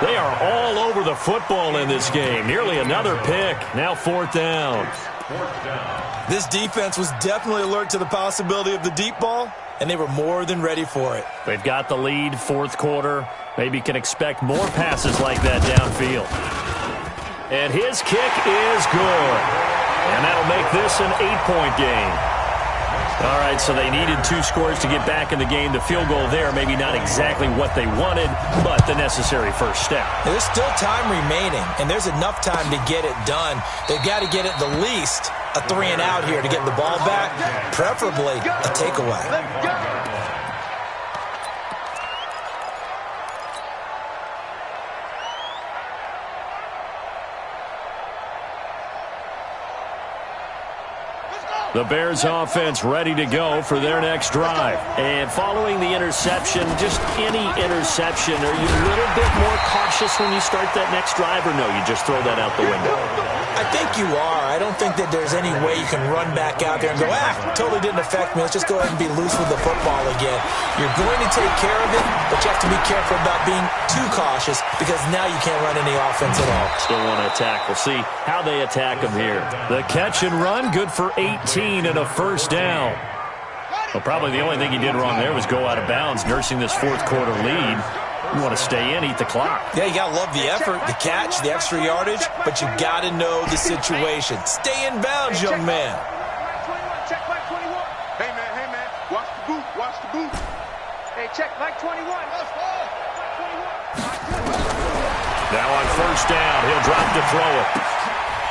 They are all over the football in this game. Nearly another pick. Now 4th down. This defense was definitely alert to the possibility of the deep ball, and they were more than ready for it. They've got the lead, 4th quarter. Maybe can expect more passes like that downfield. And his kick is good. And that'll make this an 8-point game. All right, so they needed 2 scores to get back in the game. The field goal there, maybe not exactly what they wanted, but the necessary first step. There's still time remaining, and there's enough time to get it done. They've got to get at the least a 3 and out here to get the ball back, preferably a takeaway. The Bears offense ready to go for their next drive. And following the interception, just any interception, are you a little bit more cautious cautious when you start that next drive, or no, you just throw that out the window? I think you are. I don't think that there's any way you can run back out there and go, totally didn't affect me. Let's just go ahead and be loose with the football again. You're going to take care of it, but you have to be careful about being too cautious because now you can't run any offense at all. Still want to attack. We'll see how they attack them here. The catch and run, good for 18 and a first down. Well, probably the only thing he did wrong there was go out of bounds, nursing this fourth quarter lead. You want to stay in, eat the clock. Yeah, you got to love the effort, the catch, the extra yardage, but you got to know the situation. Stay in bounds, young man. Check Mike 21. Hey, man, watch the boot, watch the boot. Hey, check Mike 21. Let's go. Now on first down, he'll drop to throw it.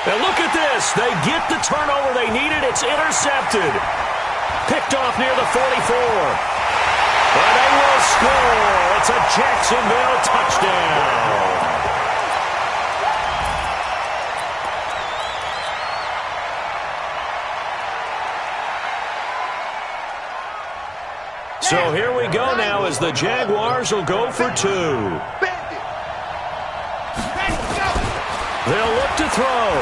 And look at this. They get the turnover they needed. It's intercepted. Picked off near the 44. And they will score. It's a Jacksonville touchdown. So here we go now as the Jaguars will go for two. They'll look to throw.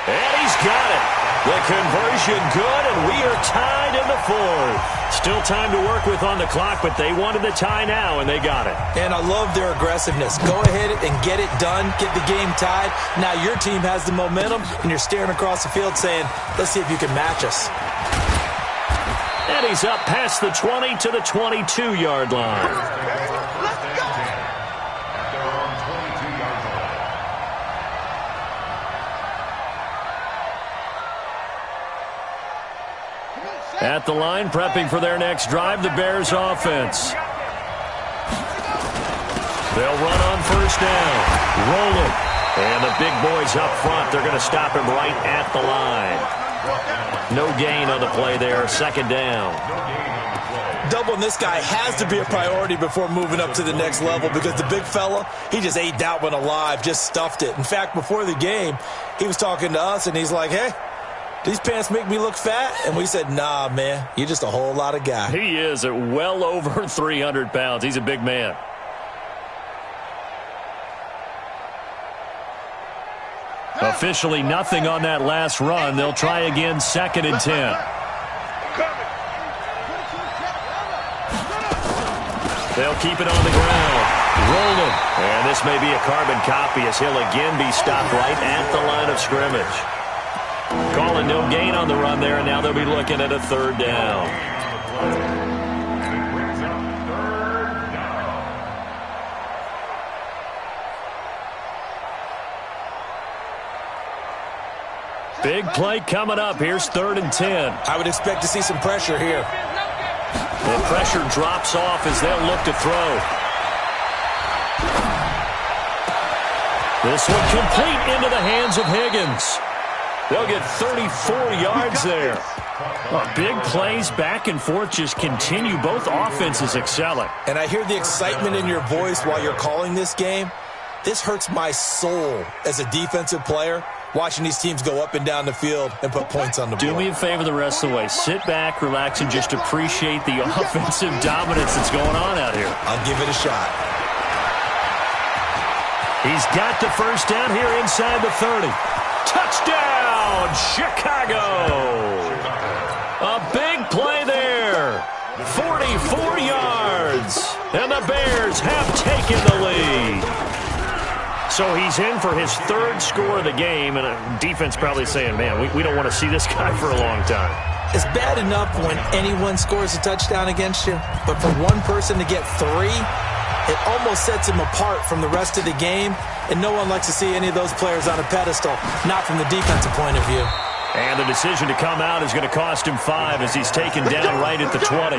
And he's got it. The conversion good, and we are tied in the fourth. Still time to work with on the clock, but they wanted the tie now, and they got it. And I love their aggressiveness. Go ahead and get it done, get the game tied. Now your team has the momentum, and you're staring across the field saying, let's see if you can match us. And he's up past the 20 to the 22-yard line. At the line, prepping for their next drive, the Bears offense. They'll run on first down. Roll it. And the big boys up front, they're going to stop him right at the line. No gain on the play there, second down. Doubling this guy has to be a priority before moving up to the next level because the big fella, he just ate that one alive, just stuffed it. In fact, before the game, he was talking to us, and he's like, hey, these pants make me look fat? And we said, nah, man, you're just a whole lot of guy. He is at well over 300 pounds. He's a big man. Officially nothing on that last run. They'll try again, 2nd and 10. They'll keep it on the ground. Roll it. And this may be a carbon copy as he'll again be stopped right at the line of scrimmage. Calling no gain on the run there, and now they'll be looking at a third down. Big play coming up. Here's 3rd and 10. I would expect to see some pressure here. The pressure drops off as they'll look to throw. This one complete into the hands of Higgins. They'll get 34 yards there. Big plays back and forth just continue. Both offenses excelling. And I hear the excitement in your voice while you're calling this game. This hurts my soul as a defensive player, watching these teams go up and down the field and put points on the board. Do me a favor the rest of the way. Sit back, relax, and just appreciate the offensive dominance that's going on out here. I'll give it a shot. He's got the first down here inside the 30. Touchdown, Chicago! A big play there. 44 yards. And the Bears have taken the lead. So he's in for his 3rd score of the game, and a defense probably saying, man, we don't want to see this guy for a long time. It's bad enough when anyone scores a touchdown against you, but for one person to get 3, it almost sets him apart from the rest of the game, and no one likes to see any of those players on a pedestal, not from the defensive point of view. And the decision to come out is going to cost him 5 as he's taken down right at the 20.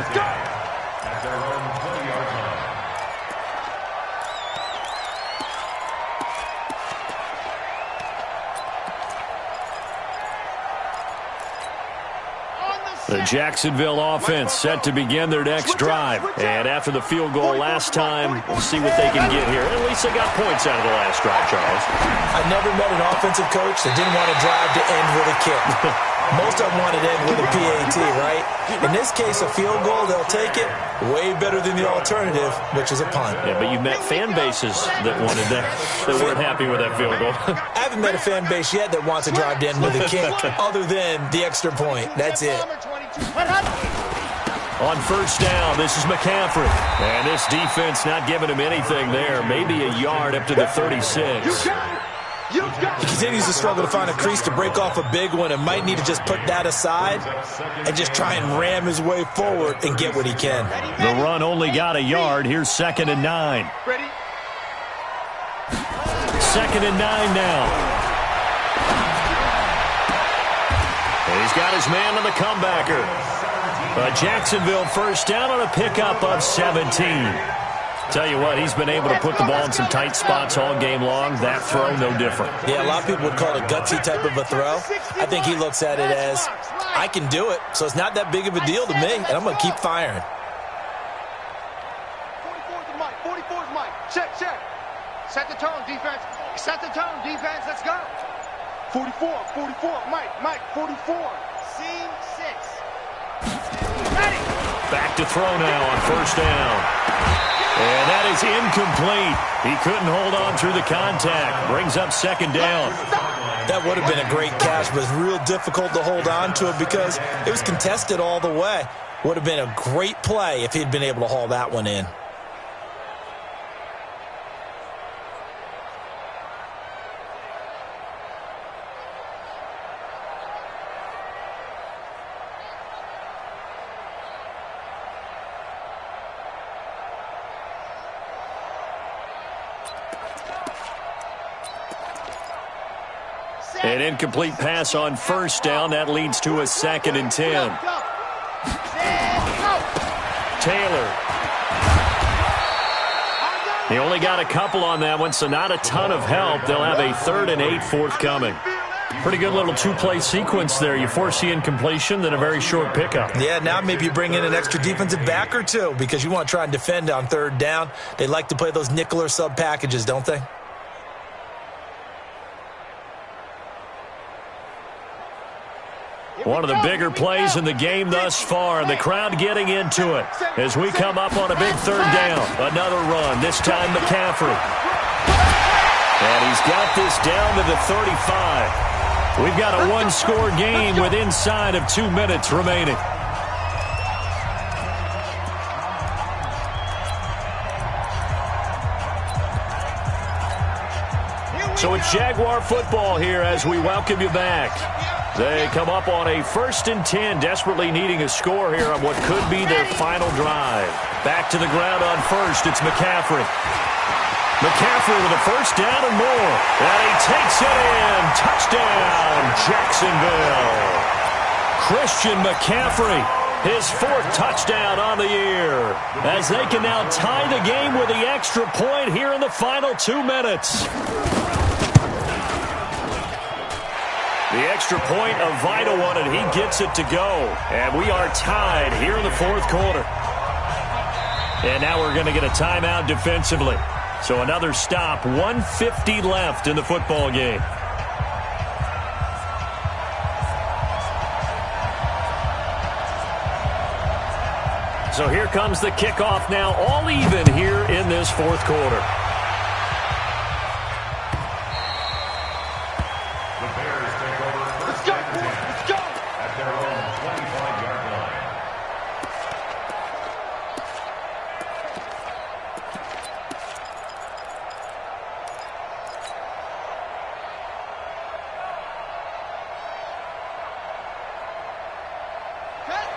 The Jacksonville offense set to begin their next drive. And after the field goal last time, we'll see what they can get here. At least they got points out of the last drive, Charles. I never met an offensive coach that didn't want to drive to end with a kick. Most of them want it in with a PAT, right? In this case, a field goal, they'll take it. Way better than the alternative, which is a punt. Yeah, but you've met fan bases that wanted that weren't happy with that field goal. I haven't met a fan base yet that wants to drive in with a kick other than the extra point. That's it. On first down, this is McCaffrey. And this defense not giving him anything there. Maybe a yard up to the 36. He continues to struggle to find a crease to break off a big one and might need to just put that aside and just try and ram his way forward and get what he can. The run only got a yard. Here's 2nd and 9. 2nd and 9 now. And he's got his man on the comebacker. Jacksonville first down on a pickup of 17. Tell you what, he's been able to put the ball in some tight spots all game long. That throw, no different. Yeah, a lot of people would call it a gutsy type of a throw. I think he looks at it as, I can do it, so it's not that big of a deal to me, and I'm going to keep firing. 44's Mike. 44's Mike. Check. Set the tone, defense. Set the tone, defense. Let's go. 44. Mike, 44. Scene 6. Ready. Back to throw now on first down. And that is incomplete. He couldn't hold on through the contact. Brings up 2nd down. That would have been a great catch, but it's real difficult to hold on to it because it was contested all the way. Would have been a great play if he'd been able to haul that one in. An incomplete pass on first down. That leads to a 2nd and 10. Taylor. He only got a couple on that one, so not a ton of help. They'll have a 3rd and 8 forthcoming. Pretty good little two-play sequence there. You force the incompletion, then a very short pickup. Yeah, now maybe you bring in an extra defensive back or two because you want to try and defend on 3rd down. They like to play those nickel or sub packages, don't they? One of the bigger plays in the game thus far, and the crowd getting into it as we come up on a big 3rd down. Another run, this time McCaffrey. And he's got this down to the 35. We've got a one-score game with inside of 2 minutes remaining. So it's Jaguar football here as we welcome you back. They come up on a 1st and 10, desperately needing a score here on what could be their final drive. Back to the ground on first, it's McCaffrey. McCaffrey with a first down and more. And he takes it in. Touchdown, Jacksonville. Christian McCaffrey, his 4th touchdown on the year. As they can now tie the game with the extra point here in the final 2 minutes. The extra point, a vital one, and he gets it to go. And we are tied here in the 4th quarter. And now we're going to get a timeout defensively. So another stop, 1:50 left in the football game. So here comes the kickoff now, all even here in this 4th quarter.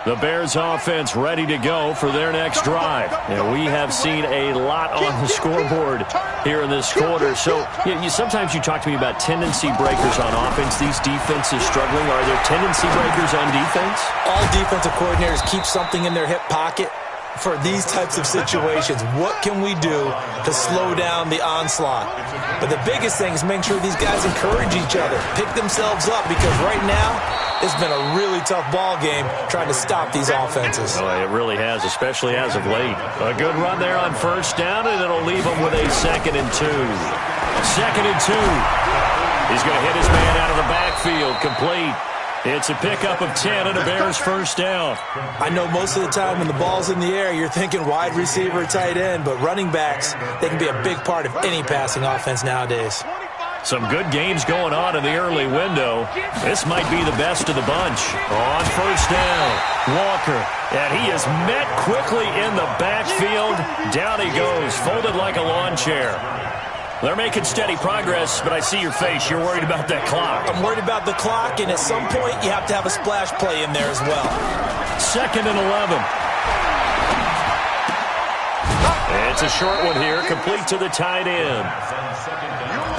The Bears offense ready to go for their next drive. And we have seen a lot on the scoreboard here in this quarter. So sometimes you talk to me about tendency breakers on offense. These defenses struggling. Are there tendency breakers on defense? All defensive coordinators keep something in their hip pocket for these types of situations. What can we do to slow down the onslaught? But the biggest thing is make sure these guys encourage each other, pick themselves up, because right now it's been a really tough ball game trying to stop these offenses. Oh, it really has, especially as of late. A good run there on first down, and it'll leave them with a 2nd and 2. 2nd and 2. He's going to hit his man out of the backfield, complete. It's a pickup of 10 and a Bears first down. I know most of the time when the ball's in the air, you're thinking wide receiver, tight end, but running backs, they can be a big part of any passing offense nowadays. Some good games going on in the early window. This might be the best of the bunch. On first down, Walker. And he is met quickly in the backfield. Down he goes, folded like a lawn chair. They're making steady progress, but I see your face. You're worried about that clock. I'm worried about the clock, and at some point, you have to have a splash play in there as well. 2nd and 11. It's a short one here, complete to the tight end.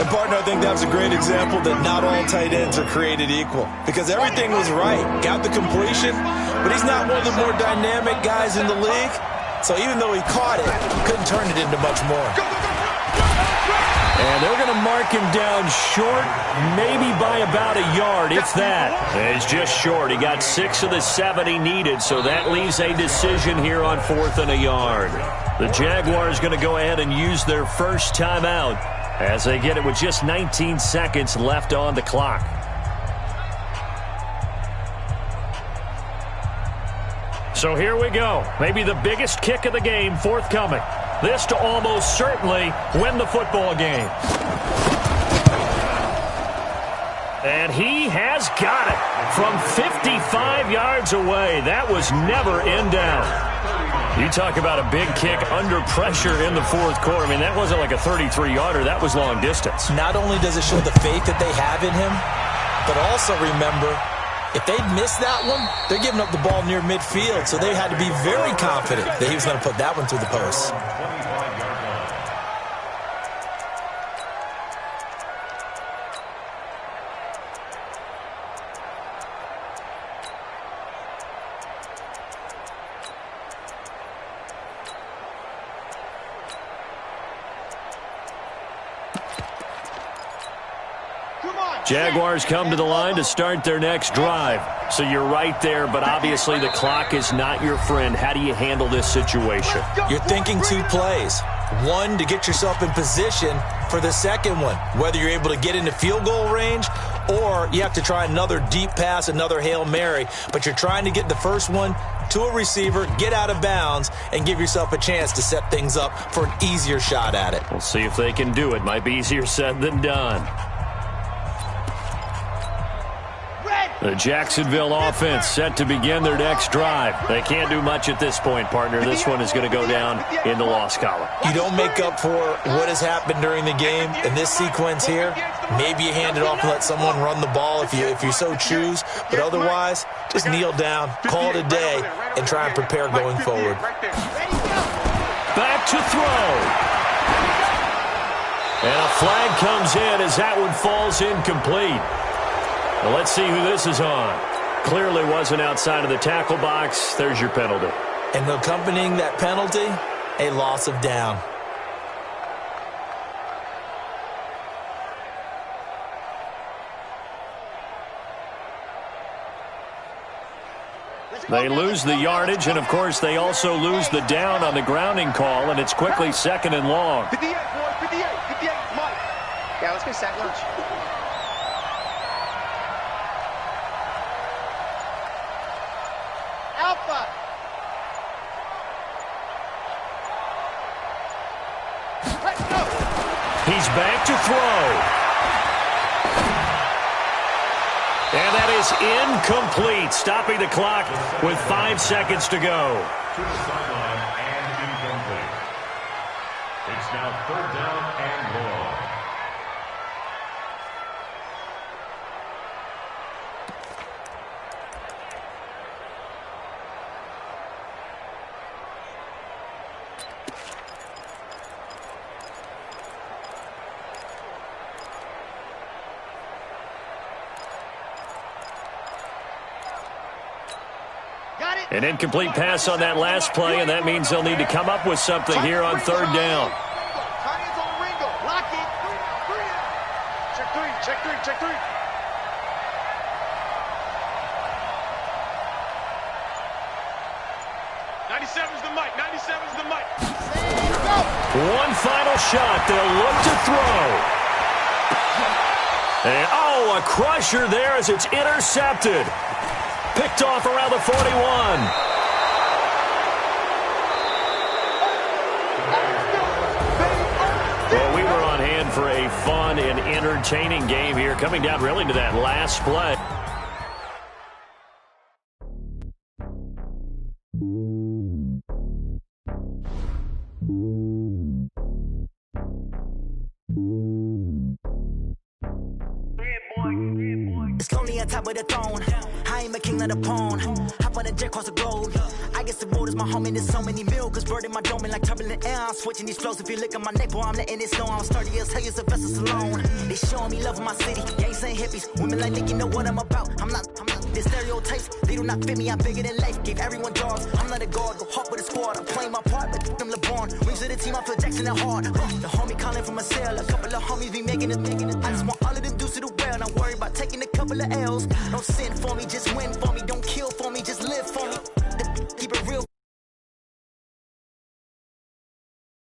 And, partner, I think that's a great example that not all tight ends are created equal, because everything was right. Got the completion, but he's not one of the more dynamic guys in the league. So even though he caught it, couldn't turn it into much more. And they're going to mark him down short, maybe by about a yard, if that. It's just short. He got 6 of the 7 he needed, so that leaves a decision here on 4th and a yard. The Jaguars going to go ahead and use their first timeout as they get it with just 19 seconds left on the clock. So here we go. Maybe the biggest kick of the game forthcoming. This to almost certainly win the football game. And he has got it from 55 yards away. That was never in doubt. You talk about a big kick under pressure in the 4th quarter. I mean, that wasn't like a 33-yarder. That was long distance. Not only does it show the faith that they have in him, but also remember, if they'd missed that one, they're giving up the ball near midfield, so they had to be very confident that he was going to put that one through the post. Jaguars come to the line to start their next drive. So you're right there, but obviously the clock is not your friend. How do you handle this situation? You're thinking 2 plays. One, to get yourself in position for the second one, whether you're able to get into field goal range or you have to try another deep pass, another Hail Mary, but you're trying to get the first one to a receiver, get out of bounds, and give yourself a chance to set things up for an easier shot at it. We'll see if they can do it. Might be easier said than done. The Jacksonville offense set to begin their next drive. They can't do much at this point, partner. This one is going to go down in the loss column. You don't make up for what has happened during the game in this sequence here. Maybe you hand it off and let someone run the ball if you so choose. But otherwise, just kneel down, call it a day, and try and prepare going forward. Back to throw. And a flag comes in as that one falls incomplete. Well, let's see who this is on. Clearly wasn't outside of the tackle box. There's your penalty. And accompanying that penalty, a loss of down. They lose the yardage, and, of course, they also lose the down on the grounding call, and it's quickly 2nd and long. 58, boy, 58, Mike. Yeah, let's get sack lunch. Alpha. Let's go. He's back to throw. And that is incomplete, stopping the clock with 5 seconds to go. To the sideline and incomplete. It's now 3rd down and long. An incomplete pass on that last play, and that means they'll need to come up with something here on 3rd down. Hands on the Ringo. Lock it. Check three. 97's the mic. 97's the mic. Go. One final shot. They'll look to throw. And, oh, Oh, a crusher there as it's intercepted. Picked off around the 41. Well, we were on hand for a fun and entertaining game here, coming down really to that last play. It's lonely on top of the throne. I ain't a king of the pawn. Hop on a jet across the globe. I guess the world is my home and there's so many milk. Bird in my dome and like turbulent air. I'm switching these flows. If you look at my neck, boy, I'm letting it snow. I'm sturdy as hell as a vessel alone. They showing me love in my city. Gangs ain't hippies. Women like Nick, you know what I'm about. I'm not. The stereotypes, they do not fit me. I'm bigger than life. Gave everyone dogs. I'm not a guard. Go hard with a squad. I'm playing my part, but them LeBron. Rings to the team. I feel Jackson and hard. The homie calling from a cell. A couple of homies be making it. I just want all of them dudes to the well. Not worry about taking a couple of L's. Don't sin for me, just win for me. Don't